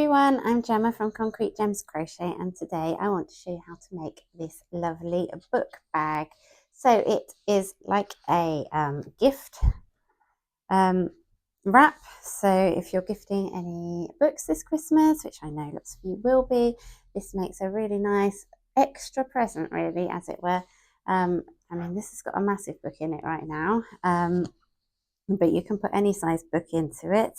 everyone, I'm Gemma from Concrete Gems Crochet, and today I want to show you how to make this lovely book bag. So it is like a gift wrap. So if you're gifting any books this Christmas, which I know lots of you will be, this makes a really nice extra present, really, as it were. I mean, this has got a massive book in it right now, but you can put any size book into it.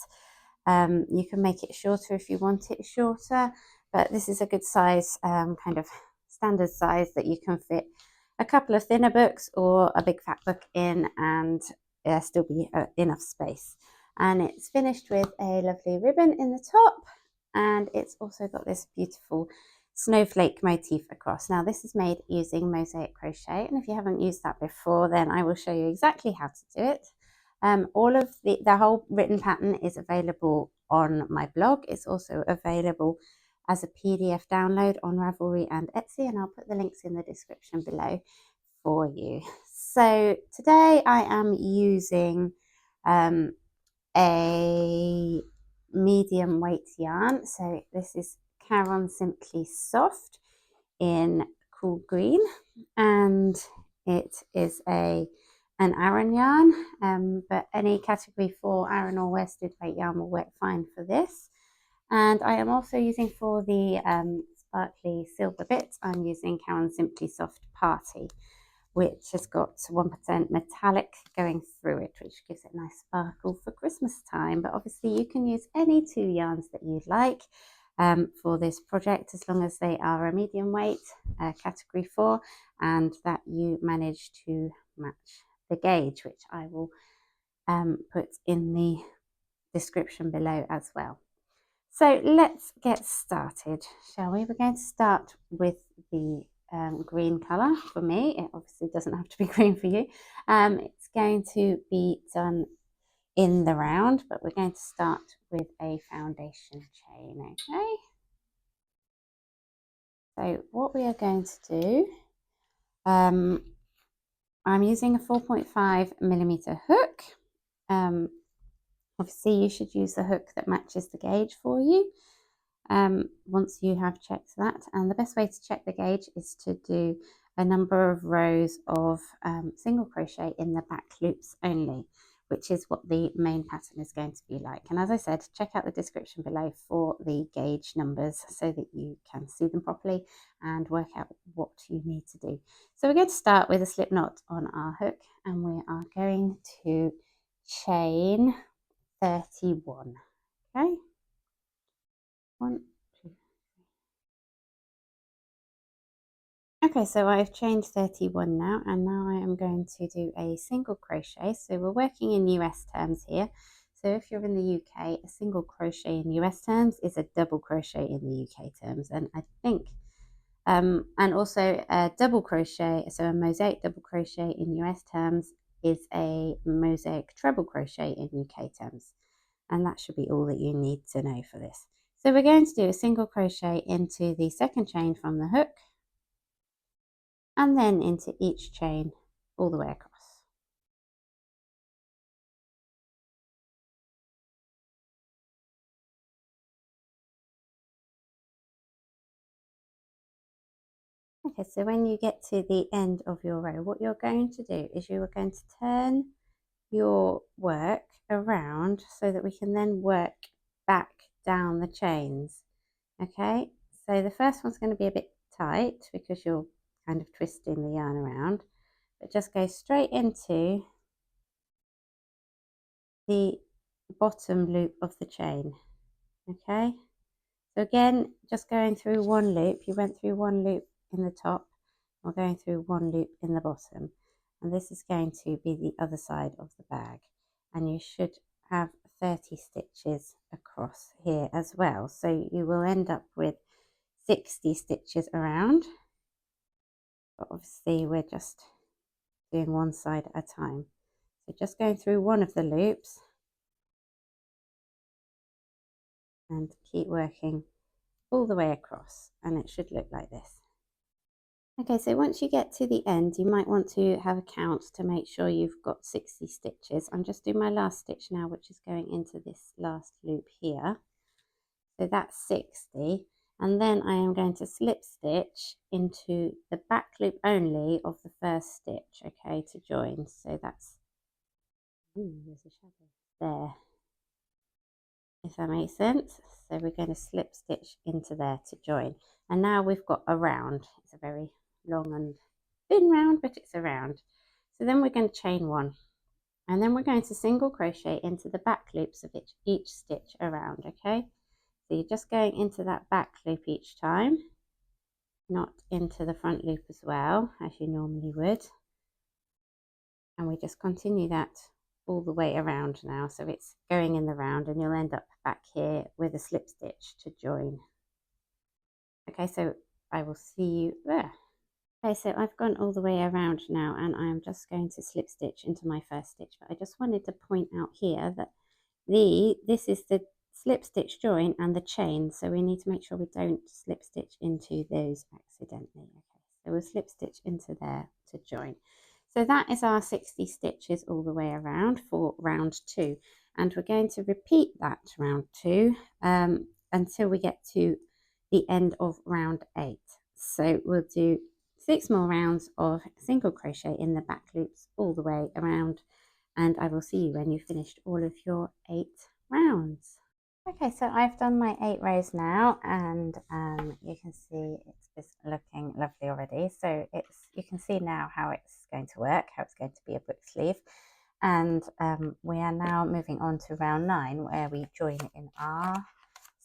You can make it shorter if you want it shorter, but this is a good size, kind of standard size that you can fit a couple of thinner books or a big fat book in, and still be enough space. And it's finished with a lovely ribbon in the top, and it's also got this beautiful snowflake motif across. Now this is made using Mosaic crochet, and if you haven't used that before, then I will show you exactly how to do it. All of the whole written pattern is available on my blog. It's also available as a PDF download on Ravelry and Etsy, and I'll put the links in the description below for you. So today I am using a medium weight yarn. So this is Caron Simply Soft in cool green, and it is an Aran yarn, but any category 4 Aran or worsted weight yarn will work fine for this. And I am also using, for the sparkly silver bits, I'm using Caron Simply Soft Party, which has got 1% metallic going through it, which gives it a nice sparkle for Christmas time. But obviously you can use any 2 yarns that you'd like for this project, as long as they are a medium weight, category 4, and that you manage to match the gauge, which I will put in the description below as well. So let's get started, shall we? We're going to start with the green colour. For me, it obviously doesn't have to be green for you. It's going to be done in the round, but we're going to start with a foundation chain, okay? So what we are going to do, I'm using a 4.5mm hook. Obviously you should use the hook that matches the gauge for you once you have checked that. And the best way to check the gauge is to do a number of rows of single crochet in the back loops only, which is what the main pattern is going to be like. And as I said, check out the description below for the gauge numbers so that you can see them properly and work out what you need to do. So we're going to start with a slip knot on our hook, and we are going to chain 31. Okay, 1, 2. Okay, so I've chained 31 now, and now I am going to do a single crochet. So we're working in US terms here. So if you're in the UK, a single crochet in US terms is a double crochet in the UK terms. And I think, and also a double crochet, so a mosaic double crochet in US terms is a mosaic treble crochet in UK terms. And that should be all that you need to know for this. So we're going to do a single crochet into the second chain from the hook, and then into each chain all the way across. Okay, so when you get to the end of your row, what you're going to do is you are going to turn your work around so that we can then work back down the chains. Okay, so the first one's going to be a bit tight because you're kind of twisting the yarn around, but just go straight into the bottom loop of the chain. Okay, so again, just going through one loop. You went through one loop in the top, we're going through one loop in the bottom, and this is going to be the other side of the bag, and you should have 30 stitches across here as well, so you will end up with 60 stitches around, but obviously we're just doing one side at a time. So just going through one of the loops and keep working all the way across, and it should look like this. Okay, so once you get to the end, you might want to have a count to make sure you've got 60 stitches. I'm just doing my last stitch now, which is going into this last loop here. So that's 60. And then I am going to slip stitch into the back loop only of the first stitch, okay, to join. So that's, there's a shadow there, if that makes sense. So we're going to slip stitch into there to join. And now we've got a round. It's a very long and thin round, but it's a round. So then we're going to chain one. And then we're going to single crochet into the back loops of each stitch around, okay? So you're just going into that back loop each time, not into the front loop as well, as you normally would. And we just continue that all the way around now. So it's going in the round and you'll end up back here with a slip stitch to join. Okay, so I will see you there. Okay, so I've gone all the way around now and I'm just going to slip stitch into my first stitch. But I just wanted to point out here that this is the slip stitch join and the chain, so we need to make sure we don't slip stitch into those accidentally. Okay, so we'll slip stitch into there to join. So that is our 60 stitches all the way around for round 2, and we're going to repeat that round 2 until we get to the end of round 8. So we'll do 6 more rounds of single crochet in the back loops all the way around, and I will see you when you've finished all of your 8 rounds. Okay, so I've done my 8 rows now, and you can see it's looking lovely already. So you can see now how it's going to work, how it's going to be a book sleeve. And we are now moving on to round 9, where we join in our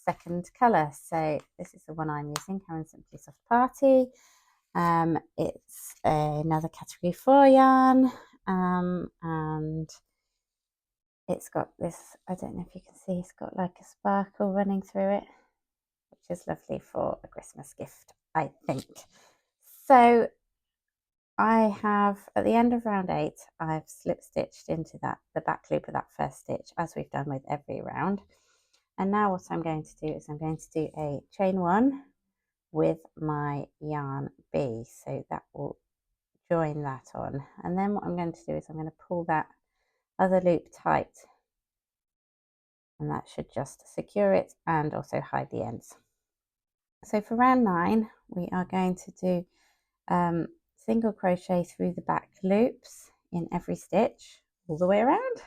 second colour. So this is the one I'm using, Karen Simply Soft Party. It's another category 4 yarn, and it's got this, I don't know if you can see, it's got like a sparkle running through it, which is lovely for a Christmas gift, I think. So I have, at the end of round 8, I've slip stitched into the back loop of that first stitch, as we've done with every round. And now what I'm going to do is I'm going to do a chain 1 with my yarn B, so that will join that on. And then what I'm going to do is I'm going to pull that other loop tight, and that should just secure it and also hide the ends. So for round 9, we are going to do single crochet through the back loops in every stitch all the way around.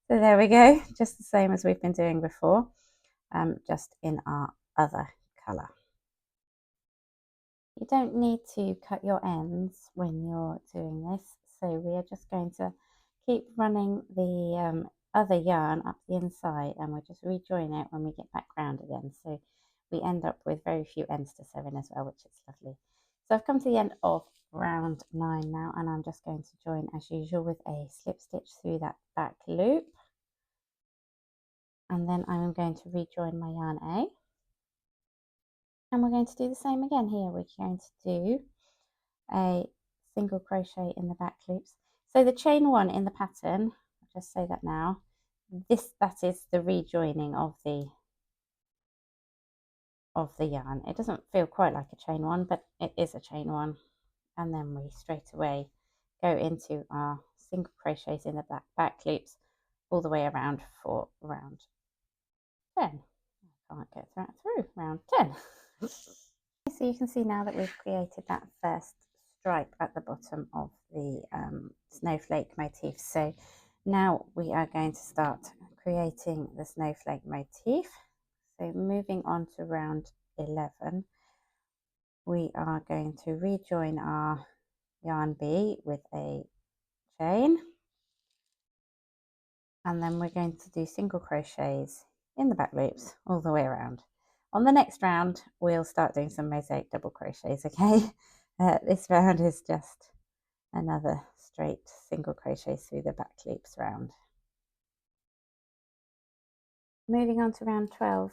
So there we go, just the same as we've been doing before, just in our other colour. You don't need to cut your ends when you're doing this, so we are just going to keep running the other yarn up the inside, and we'll just rejoin it when we get back round again. So we end up with very few ends to sew in as well, which is lovely. So I've come to the end of round 9 now, and I'm just going to join as usual with a slip stitch through that back loop, and then I'm going to rejoin my yarn A, and we're going to do the same again here. We're going to do a single crochet in the back loops. So the chain 1 in the pattern, I'll just say that now, that is the rejoining of the yarn. It doesn't feel quite like a chain 1, but it is a chain 1. And then we straight away go into our single crochets in the back loops all the way around for round 10. I can't get that through, round 10. So you can see now that we've created that first stripe at the bottom of the snowflake motif. So now we are going to start creating the snowflake motif. So moving on to round 11, we are going to rejoin our yarn B with a chain, and then we're going to do single crochets in the back loops all the way around. On the next round, we'll start doing some mosaic double crochets, okay? This round is just another straight single crochet through the back loops round. Moving on to round 12,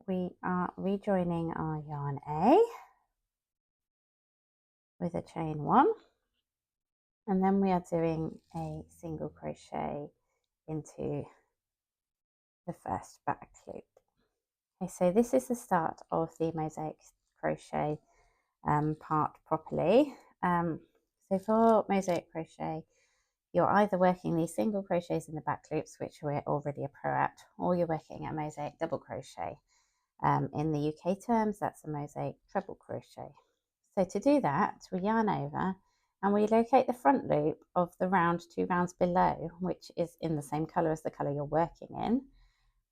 we are rejoining our yarn A with a chain 1, and then we are doing a single crochet into the first back loop. Okay, so this is the start of the mosaic crochet part properly. So for mosaic crochet, you're either working these single crochets in the back loops, which we're already a pro at, or you're working a mosaic double crochet. In the UK terms, that's a mosaic treble crochet. So to do that, we yarn over and we locate the front loop of the round 2 rounds below, which is in the same colour as the colour you're working in.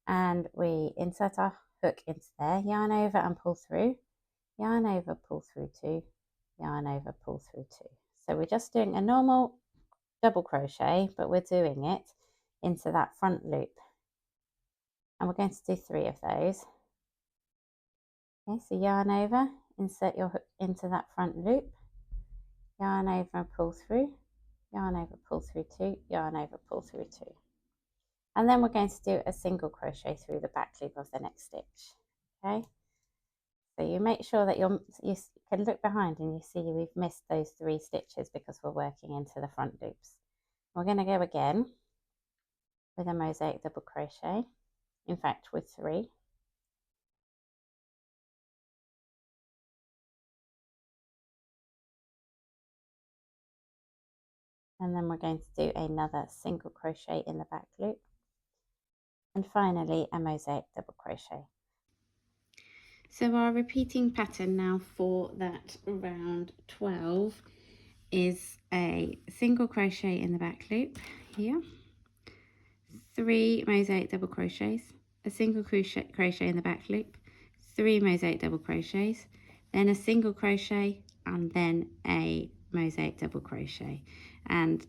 And we insert our hook into there, yarn over and pull through, yarn over, pull through 2, yarn over, pull through 2. So we're just doing a normal double crochet, but we're doing it into that front loop. And we're going to do 3 of those. Okay, so yarn over, insert your hook into that front loop, yarn over and pull through, yarn over, pull through 2, yarn over, pull through 2. And then we're going to do a single crochet through the back loop of the next stitch. Okay, so you make sure that you can look behind and you see we've missed those 3 stitches because we're working into the front loops. We're going to go again with a mosaic double crochet, in fact with 3. And then we're going to do another single crochet in the back loop, and finally a mosaic double crochet. So our repeating pattern now for that round 12 is a single crochet in the back loop here, 3 mosaic double crochets, a single crochet in the back loop, 3 mosaic double crochets, then a single crochet, and then a mosaic double crochet. And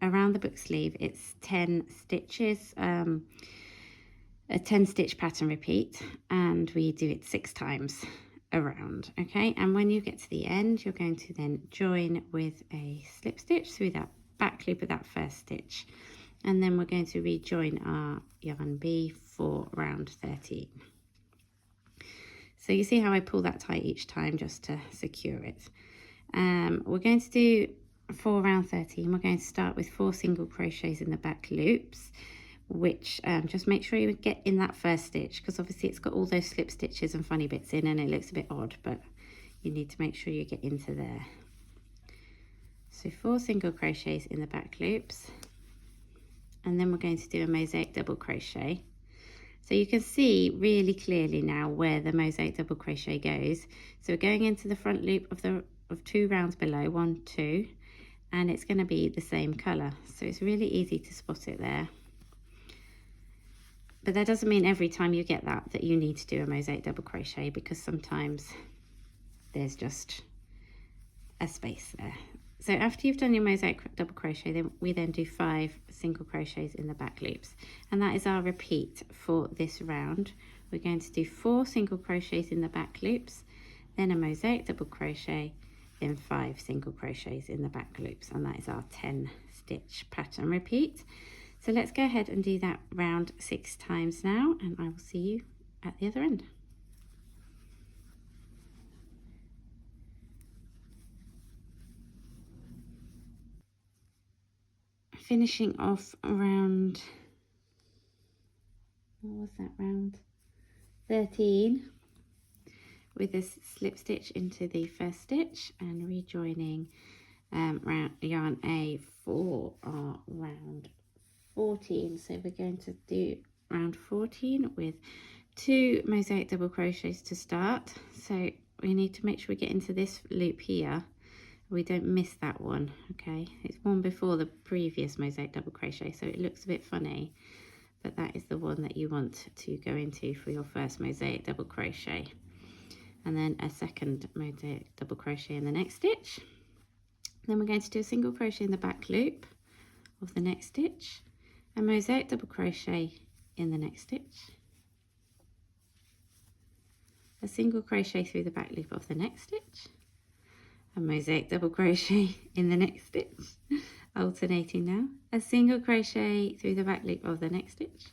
around the book sleeve it's 10 stitches, a 10 stitch pattern repeat, and we do it 6 times around. Okay, and when you get to the end you're going to then join with a slip stitch through that back loop of that first stitch, and then we're going to rejoin our yarn B for round 13. So you see how I pull that tight each time just to secure it. We're going to do for round 13, we're going to start with 4 single crochets in the back loops, which just make sure you get in that first stitch, because obviously it's got all those slip stitches and funny bits in and it looks a bit odd, but you need to make sure you get into there. So 4 single crochets in the back loops, and then we're going to do a mosaic double crochet. So you can see really clearly now where the mosaic double crochet goes. So we're going into the front loop of 2 rounds below, 1, 2, and it's going to be the same colour, so it's really easy to spot it there. But that doesn't mean every time you get that you need to do a mosaic double crochet, because sometimes there's just a space there. So after you've done your mosaic double crochet, we then do 5 single crochets in the back loops, and that is our repeat for this round. We're going to do 4 single crochets in the back loops, then a mosaic double crochet, then 5 single crochets in the back loops, and that is our 10 stitch pattern repeat. So let's go ahead and do that round 6 times now, and I will see you at the other end. Finishing off round, what was that, round 13, with a slip stitch into the first stitch and rejoining yarn A for our round 14. So we're going to do round 14 with 2 mosaic double crochets to start. So we need to make sure we get into this loop here, we don't miss that one. Okay, it's one before the previous mosaic double crochet, so it looks a bit funny, but that is the one that you want to go into for your first mosaic double crochet, and then a second mosaic double crochet in the next stitch. Then we're going to do a single crochet in the back loop of the next stitch, a mosaic double crochet in the next stitch, a single crochet through the back loop of the next stitch, a mosaic double crochet in the next stitch, alternating now, a single crochet through the back loop of the next stitch,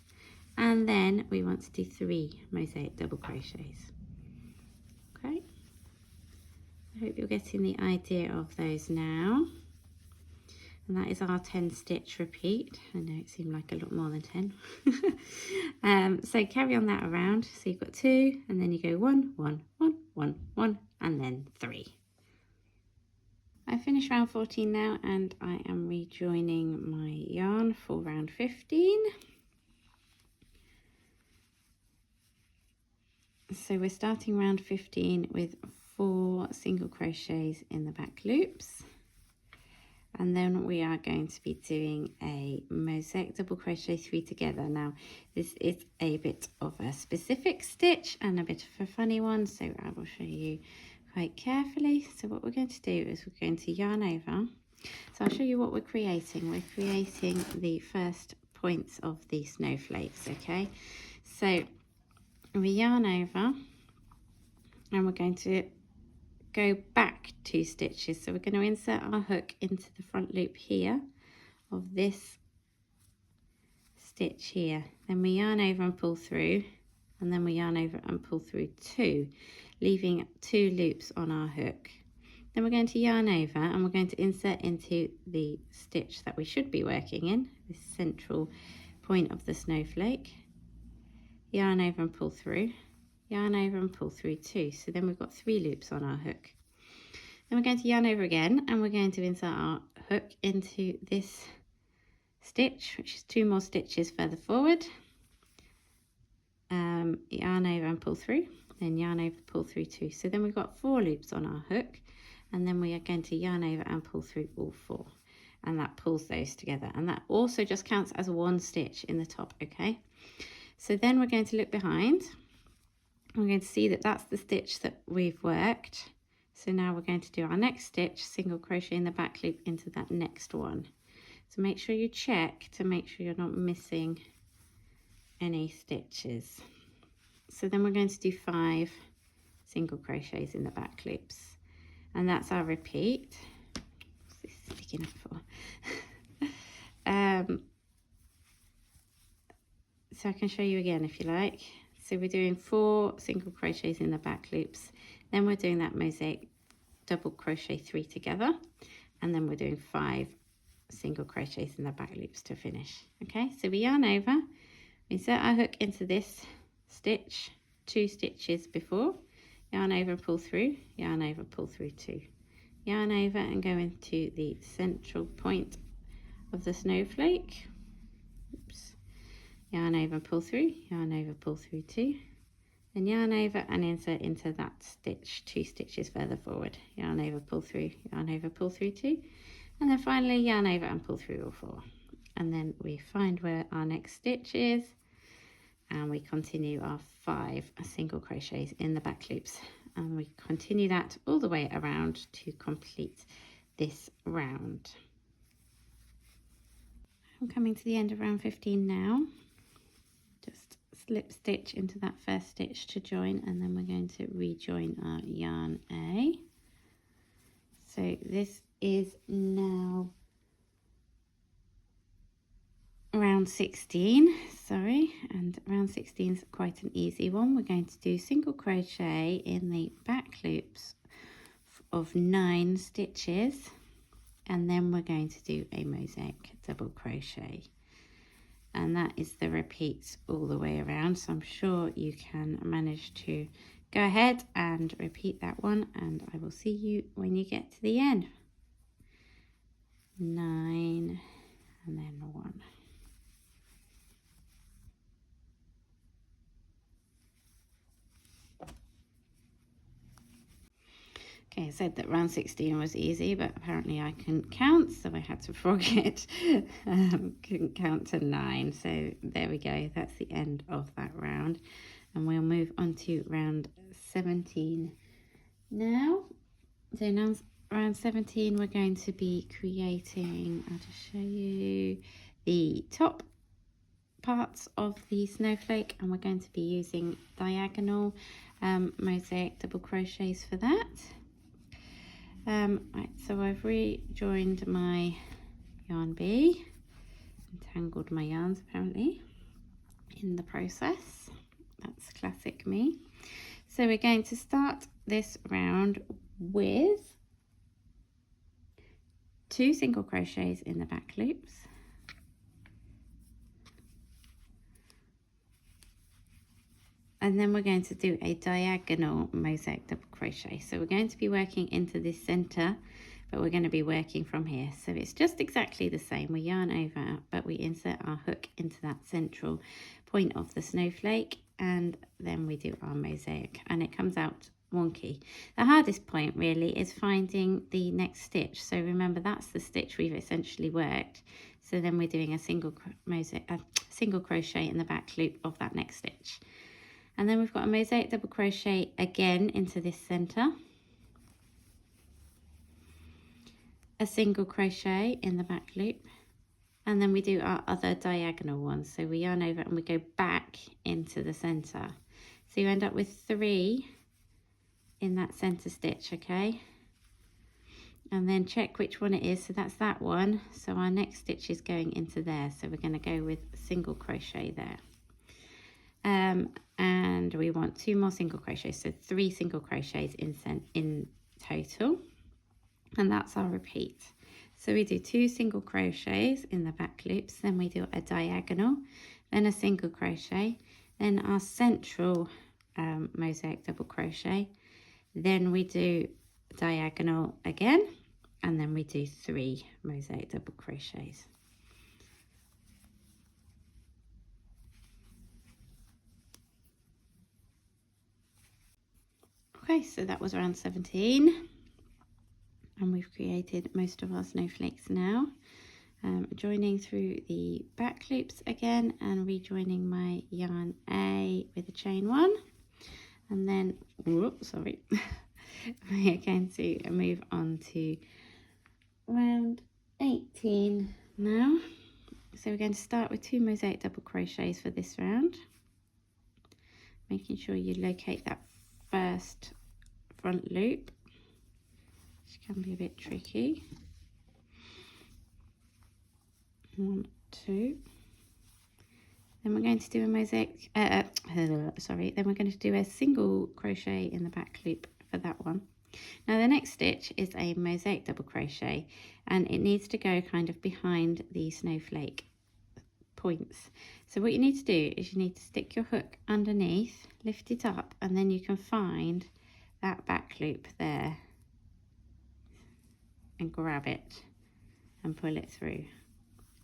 and then we want to do 3 mosaic double crochets. Okay, I hope you're getting the idea of those now. And that is our 10 stitch repeat. I know it seemed like a lot more than 10. So carry on that around. So you've got 2, and then you go 1, 1, 1, 1, 1, and then 3. I finished round 14 now, and I am rejoining my yarn for round 15. So we're starting round 15 with 4 single crochets in the back loops, and then we are going to be doing a mosaic double crochet 3 together. Now this is a bit of a specific stitch and a bit of a funny one, so I will show you quite carefully. So what we're going to do is we're going to yarn over. So I'll show you what we're creating. We're creating the first points of the snowflakes, okay? So we yarn over and we're going to go back 2 stitches. So we're going to insert our hook into the front loop here of this stitch here. Then we yarn over and pull through, and then we yarn over and pull through 2, leaving 2 loops on our hook. Then we're going to yarn over and we're going to insert into the stitch that we should be working in, this central point of the snowflake. Yarn over and pull through, yarn over and pull through 2. So then we've got 3 loops on our hook. Then we're going to yarn over again and we're going to insert our hook into this stitch, which is 2 more stitches further forward. Yarn over and pull through, then yarn over, pull through 2. So then we've got 4 loops on our hook, and then we are going to yarn over and pull through all 4, and that pulls those together, and that also just counts as 1 stitch in the top, okay? So then we're going to look behind. We're going to see that that's the stitch that we've worked. So now we're going to do our next stitch, single crochet in the back loop into that next one. So make sure you check to make sure you're not missing any stitches. So then we're going to do 5 single crochets in the back loops, and that's our repeat. What's this sticking up for? So I can show you again if you like. So we're doing 4 single crochets in the back loops, then we're doing that mosaic double crochet 3 together, and then we're doing 5 single crochets in the back loops to finish. Okay, so we yarn over, we insert our hook into this stitch 2 stitches before, yarn over and pull through, yarn over, pull through 2, yarn over and go into the central point of the snowflake. Oops. Yarn over and pull through, yarn over, pull through 2, then yarn over and insert into that stitch 2 stitches further forward, yarn over, pull through, yarn over, pull through 2, and then finally yarn over and pull through all 4. And then we find where our next stitch is, and we continue our 5 single crochets in the back loops, and we continue that all the way around to complete this round. I'm coming to the end of round 15 now. Just slip stitch into that first stitch to join, and then we're going to rejoin our yarn A. So this is now round 16, sorry, and round 16 is quite an easy one. We're going to do single crochet in the back loops of 9 stitches, and then we're going to do a mosaic double crochet, and that is the repeat all the way around. So I'm sure you can manage to go ahead and repeat that one, and I will see you when you get to the end. 9 and then 1. Okay, I said that round 16 was easy, but apparently I couldn't count, so I had to frog it. Couldn't count to 9, so there we go. That's the end of that round, and we'll move on to round 17 now. So now round 17, we're going to be creating, I'll just show you the top parts of the snowflake, and we're going to be using diagonal mosaic double crochets for that. Right, so I've rejoined my yarn B, entangled my yarns apparently in the process. That's classic me. So we're going to start this round with 2 single crochets in the back loops, and then we're going to do a diagonal mosaic double crochet. So we're going to be working into this center, but we're going to be working from here. So it's just exactly the same. We yarn over, but we insert our hook into that central point of the snowflake, and then we do our mosaic, and it comes out wonky. The hardest point really is finding the next stitch. So remember, that's the stitch we've essentially worked. So then we're doing a single crochet in the back loop of that next stitch. And then we've got a mosaic double crochet again into this center, a single crochet in the back loop, and then we do our other diagonal one. So we yarn over and we go back into the center. So you end up with 3 in that center stitch, okay? And then check which one it is. So that's that one. So our next stitch is going into there. So we're going to go with single crochet there. And we want 2 more single crochets, so 3 single crochets in total, and that's our repeat. So we do 2 single crochets in the back loops, then we do a diagonal, then a single crochet, then our central mosaic double crochet, then we do diagonal again, and then we do 3 mosaic double crochets. Okay, so that was round 17, and we've created most of our snowflakes now. Joining through the back loops again and rejoining my yarn A with a chain 1, and then whoops, sorry, we're going to move on to round 18 now. So we're going to start with 2 mosaic double crochets for this round, making sure you locate that first front loop, which can be a bit tricky. 1, 2. Then we're going to do a mosaic, then we're going to do a single crochet in the back loop for that one. Now the next stitch is a mosaic double crochet, and it needs to go kind of behind the snowflake points. So what you need to do is you need to stick your hook underneath, lift it up, and then you can find that back loop there and grab it and pull it through,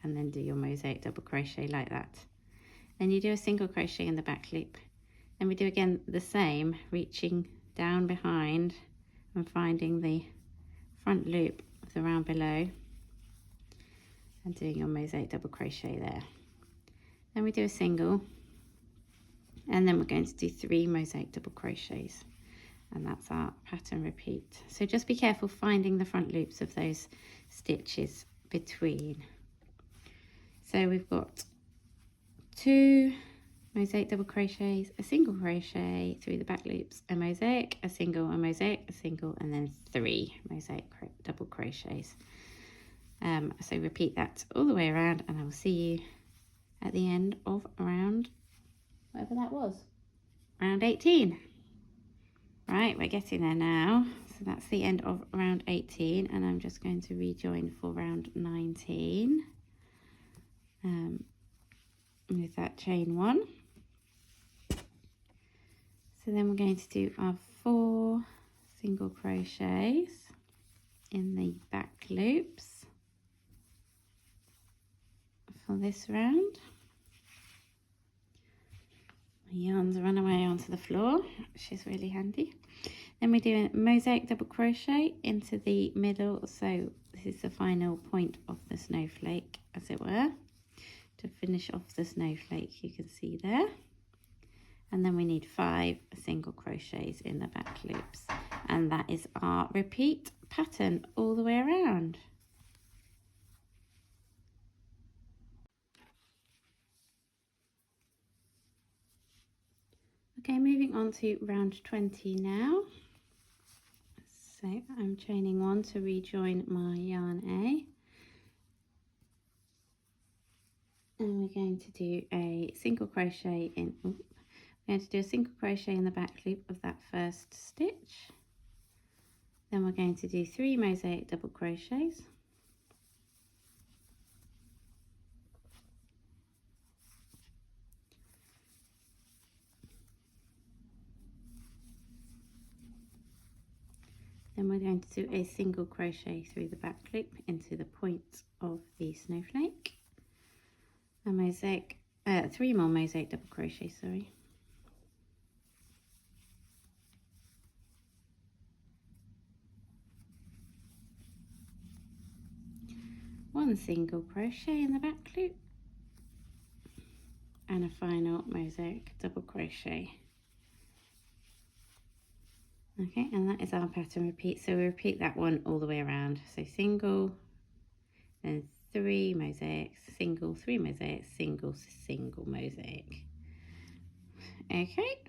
and then do your mosaic double crochet like that. Then you do a single crochet in the back loop, then we do again the same, reaching down behind and finding the front loop of the round below and doing your mosaic double crochet there. Then we do a single, and then we're going to do 3 mosaic double crochets, and that's our pattern repeat. So just be careful finding the front loops of those stitches between. So we've got 2 mosaic double crochets, a single crochet through the back loops, a mosaic, a single, a mosaic, a single, and then 3 mosaic double crochets. So repeat that all the way around, and I will see you at the end of round, whatever that was, round 18. Right, we're getting there now. So that's the end of round 18, and I'm just going to rejoin for round 19 with that chain 1. So then we're going to do our 4 single crochets in the back loops for this round. My yarns run away onto the floor, which is really handy. Then we do a mosaic double crochet into the middle, so this is the final point of the snowflake, as it were, to finish off the snowflake, you can see there. And then we need 5 single crochets in the back loops, and that is our repeat pattern all the way around. Okay, moving on to round 20 now. So I'm chaining 1 to rejoin my yarn A, and we're going to do a single crochet in, we're going to do a single crochet in the back loop of that first stitch. Then we're going to do 3 mosaic double crochets. Then we're going to do a single crochet through the back loop into the point of the snowflake. A mosaic, 3 more mosaic double crochets, sorry. 1 single crochet in the back loop and a final mosaic double crochet. Okay, and that is our pattern repeat. So we repeat that one all the way around. So single, then 3 mosaics, single, 3 mosaics, single, single mosaic. Okay.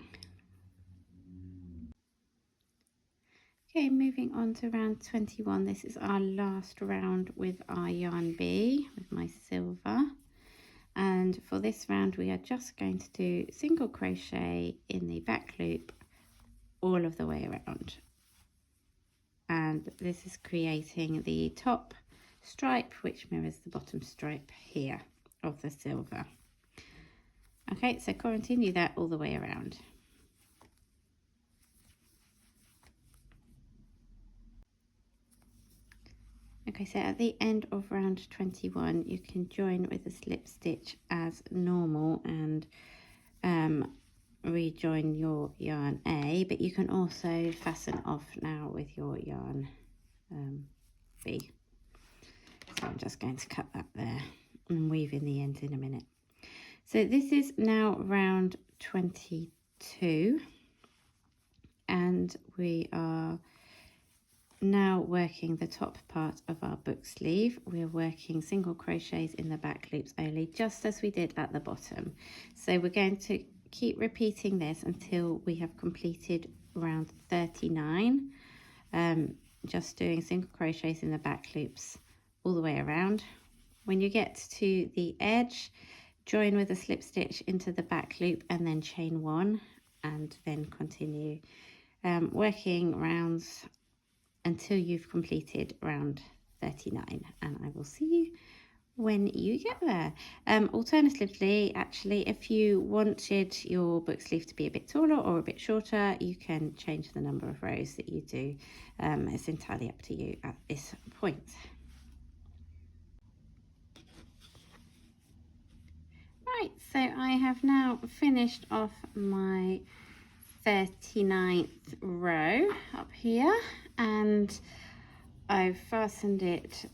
Okay, moving on to round 21. This is our last round with our yarn bee, with my silver. And for this round, we are just going to do single crochet in the back loop all of the way around. And this is creating the top stripe, which mirrors the bottom stripe here of the silver. Okay, so continue that all the way around. Okay, so at the end of round 21, you can join with a slip stitch as normal and rejoin your yarn A, but you can also fasten off now with your yarn B. So I'm just going to cut that there and weave in the ends in a minute. So this is now round 22 and we are now working the top part of our book sleeve. We're working single crochets in the back loops only, just as we did at the bottom. So we're going to keep repeating this until we have completed round 39, just doing single crochets in the back loops all the way around. When you get to the edge, join with a slip stitch into the back loop and then chain 1 and then continue working rounds until you've completed round 39, and I will see you when you get there. Alternatively, actually, if you wanted your book sleeve to be a bit taller or a bit shorter, you can change the number of rows that you do. It's entirely up to you at this point. Right, so I have now finished off my 39th row up here, and I've fastened it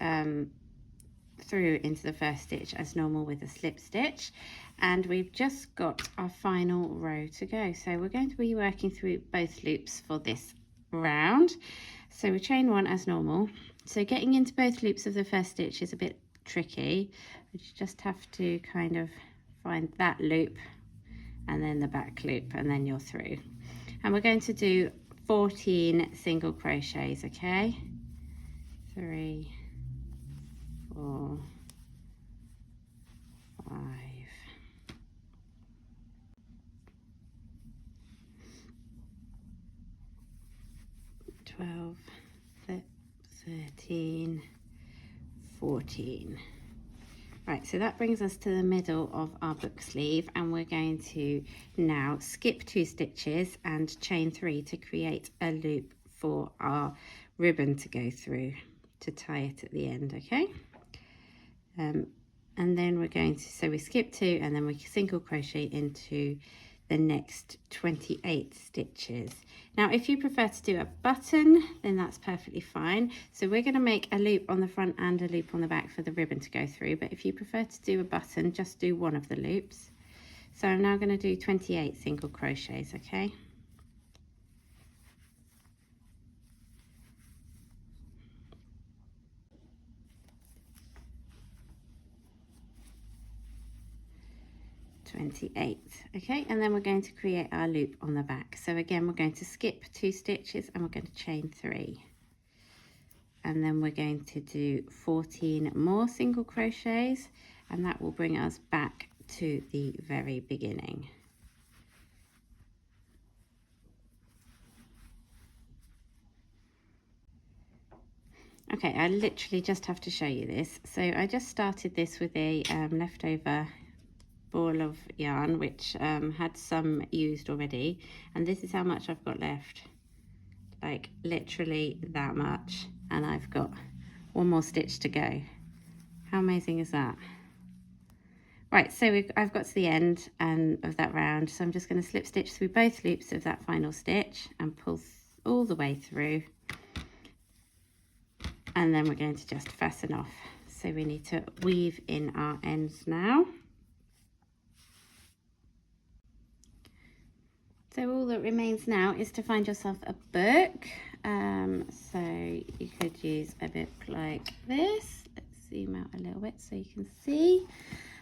through into the first stitch as normal with a slip stitch, and we've just got our final row to go. So we're going to be working through both loops for this round. So we chain 1 as normal. So getting into both loops of the first stitch is a bit tricky. You just have to kind of find that loop and then the back loop, and then you're through. And we're going to do 14 single crochets, okay? 3, 4, 5, 12, 13, 14. Right, so that brings us to the middle of our book sleeve, and we're going to now skip 2 stitches and chain 3 to create a loop for our ribbon to go through to tie it at the end, okay? And then we're going to, so we skip 2 and then we single crochet into the next 28 stitches. Now, if you prefer to do a button, then that's perfectly fine. So we're going to make a loop on the front and a loop on the back for the ribbon to go through. But if you prefer to do a button, just do one of the loops. So I'm now going to do 28 single crochets, okay? Okay, and then we're going to create our loop on the back. So again, we're going to skip 2 stitches and we're going to chain 3, and then we're going to do 14 more single crochets, and that will bring us back to the very beginning. Okay, I literally just have to show you this. So I just started this with a leftover ball of yarn which had some used already, and this is how much I've got left, like literally that much, and I've got 1 more stitch to go. How amazing is that? Right, so I've got to the end of that round, so I'm just going to slip stitch through both loops of that final stitch and pull all the way through, and then we're going to just fasten off. So we need to weave in our ends now. So all that remains now is to find yourself a book. So you could use a book like this. Let's zoom out a little bit so you can see.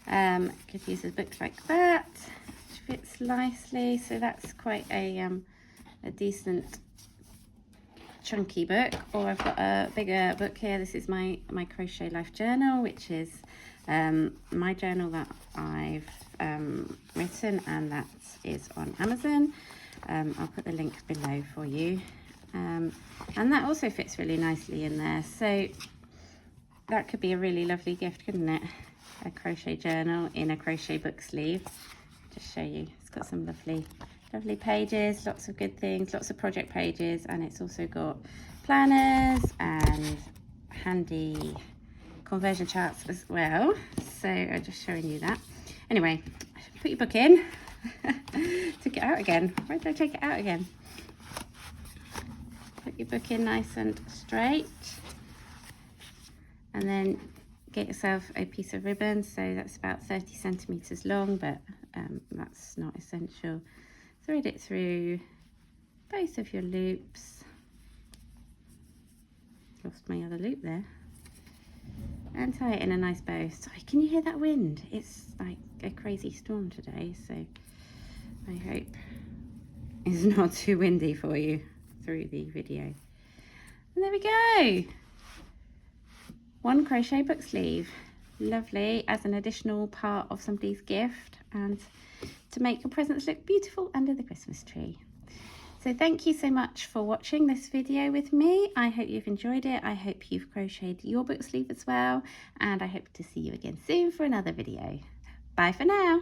You could use a book like that, which fits nicely. So that's quite a decent chunky book. Or I've got a bigger book here. This is my crochet life journal, which is my journal that I've written, and that is on Amazon. I'll put the link below for you, and that also fits really nicely in there. So that could be a really lovely gift, couldn't it? A crochet journal in a crochet book sleeve. Just show you, it's got some lovely pages, lots of good things, lots of project pages, and it's also got planners and handy conversion charts as well. So I'm just showing you that. Anyway, put your book in. Took it out again. Why did I take it out again? Put your book in nice and straight, and then get yourself a piece of ribbon. So that's about 30 centimeters long, but that's not essential. Thread it through both of your loops. Lost my other loop there. And tie it in a nice bow. Sorry, can you hear that wind? It's like a crazy storm today, so I hope it's not too windy for you through the video. And there we go. One crochet book sleeve. Lovely, as an additional part of somebody's gift and to make your presents look beautiful under the Christmas tree. So thank you so much for watching this video with me. I hope you've enjoyed it. I hope you've crocheted your book sleeve as well, and I hope to see you again soon for another video. Bye for now.